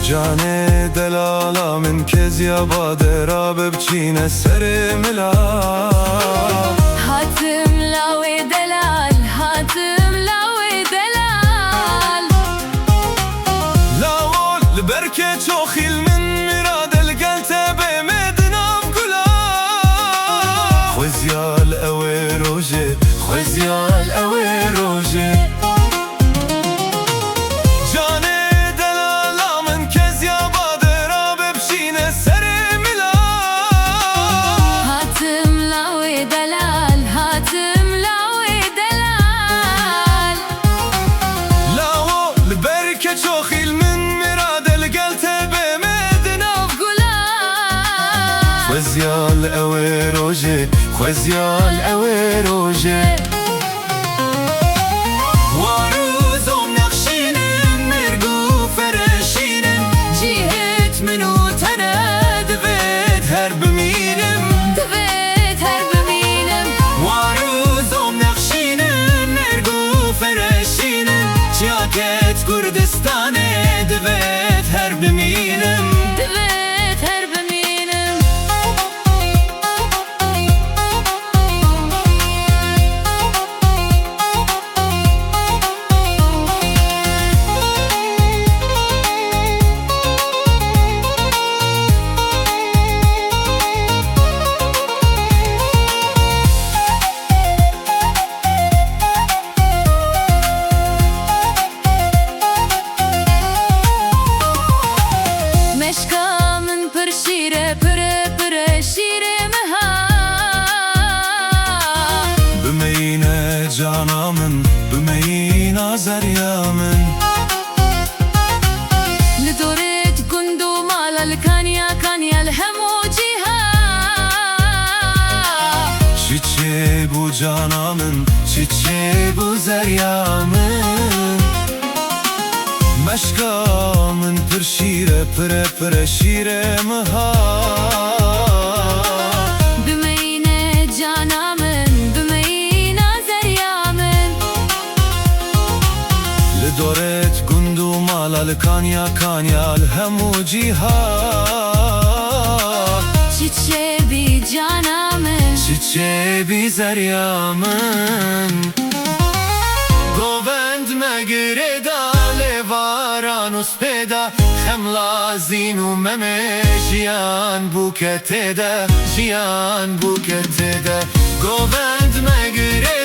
جان دلالا من کزیا باده را ببچینه سر ملا هاتم لاوی دلال هاتم لاوی دلال لاول لبركة شوخيل من مراد القلتة بمدنا بقلا خوزيا الأوي روجي خوزيا الأوي روجي جاني دلالا من كزيا بادرا ببشينة سري ملا هاتم لاوي دلال هاتم لاوي دلال لاول لبركة شوخيل من مراد القلتة بمدنا بقلا خوزيا الأوي روجي خوزيا الأوي روجي واروزم نخشين مرقو فرشين جيهت منو تند بيت هرب مينم دبيت هرب مينم واروزم نخشين مرقو فرشين جاكت كردستان دبيت هرب مينم دبيت هرب مينم مشكا من پر شیره پر شیره مها بمينة جانا من بمينة زريا من لدورت كندو مال الكانيا كانيا الهمو جيها چیچه بو جانا من چیچه بو زریا من مشکا من پر شیره پر شیره مها بمينة جانا من بمينة زريا من لدورت گندو مالا لکانیا کانیا الهمو جیها چیچه بی جانا من چیچه بی زریا من گووند مگره دا لیوارانوس پیدا خملا زینو ممه جیان بوکته دا جیان بوکته دا گووند مگره